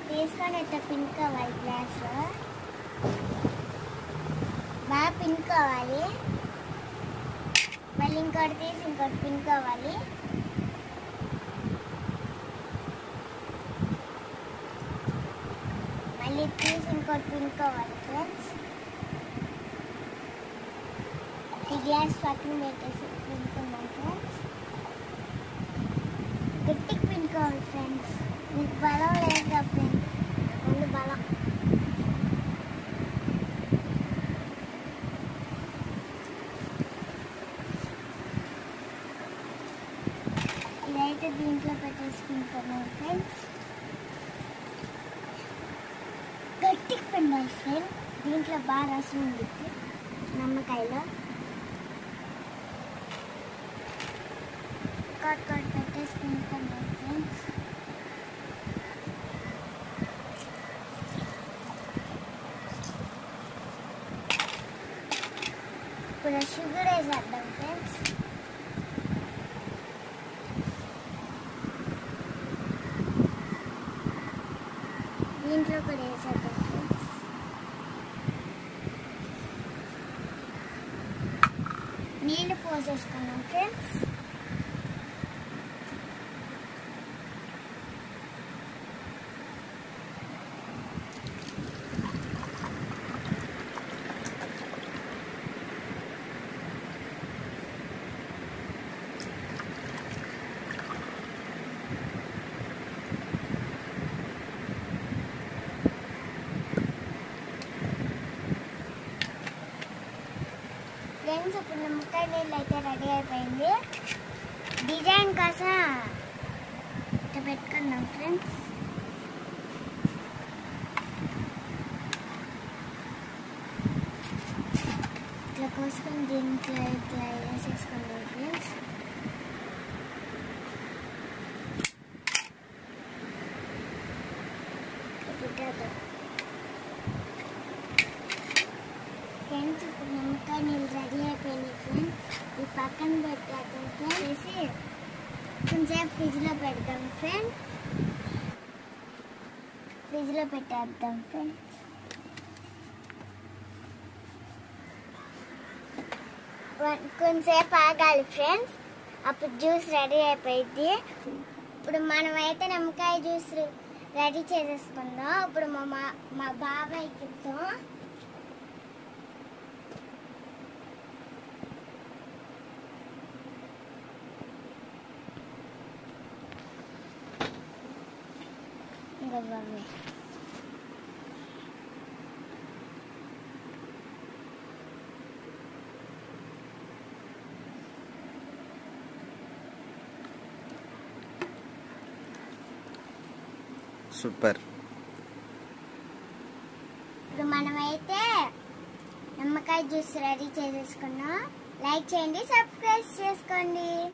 తీసుకొని ఇట్లా పిండుకోవాలి గ్లాస్లో. బాగా పిండుకోవాలి. మళ్ళీ ఇంకోటి తీసి ఇంకోటి పిండుకోవాలి. మళ్ళీ తీసి ఇంకోటి పిండుకోవాలి ఫ్రెండ్స్. ఈ గ్లాస్ పక్కన పెట్టేసి పిండుకుందాం ఫ్రెండ్స్. గట్టికి పిండుకోవాలి ఫ్రెండ్స్. మీకు బలం లేదు కదా ఫ్రెండ్స్, ముందు బలం. ఇదైతే దీంట్లో పెట్టేసుకుంటున్నాం ఫ్రెండ్స్. గట్టికి పిండాలి ఫ్రెండ్స్. దీంట్లో బాగా రసం ఉంటుంది నిమ్మకాయలో. కట్ పెట్టేసుకుంటున్నాం ఫ్రెండ్స్. ఇప్పుడు షుగర్ వేసేద్దాం ఫ్రెండ్స్. దీంట్లో కూడా వేసేద్దాం ఫ్రెండ్స్. నీళ్ళు పోసేసుకున్నాం ఫ్రెండ్స్. ఫ్రెండ్స్ ఇప్పుడు నిమ్మకాయ నీళ్ళు అయితే రెడీ అయిపోయింది. డిజైన్ కోసం ఇట్లా పెట్టుకున్నాం ఫ్రెండ్స్. ఇట్లా కోసుకొని దీంట్లో ఇట్లా వేసేసుకున్నాం ఫ్రెండ్స్. ఫ్రెండ్స్ ఇప్పుడు నిమ్మకాయ నీళ్ళు రెడీ అయిపోయినాయి ఫ్రెండ్స్. ఈ పక్కన పెట్టేద్దాం ఫ్రెండ్స్. వేసి కొంచెం ఫ్రిడ్జ్లో పెడదాం ఫ్రెండ్స్. ఫ్రిడ్జ్లో పెట్టేద్దాం ఫ్రెండ్స్. కొంచెంసేపు ఆగాలి ఫ్రెండ్స్. అప్పుడు జ్యూస్ రెడీ అయిపోయింది. ఇప్పుడు మనమైతే నిమ్మకాయ జ్యూస్ రెడీ చేసేసుకుందాం. ఇప్పుడు మా బాబాయ్కి ఇద్దాం. బాబాయ్ సూపర్. ఇప్పుడు మనమైతే నిమ్మకాయ జ్యూస్ రెడీ చేసేసుకున్నాం. లైక్ చేయండి, సబ్స్క్రైబ్ చేసుకోండి.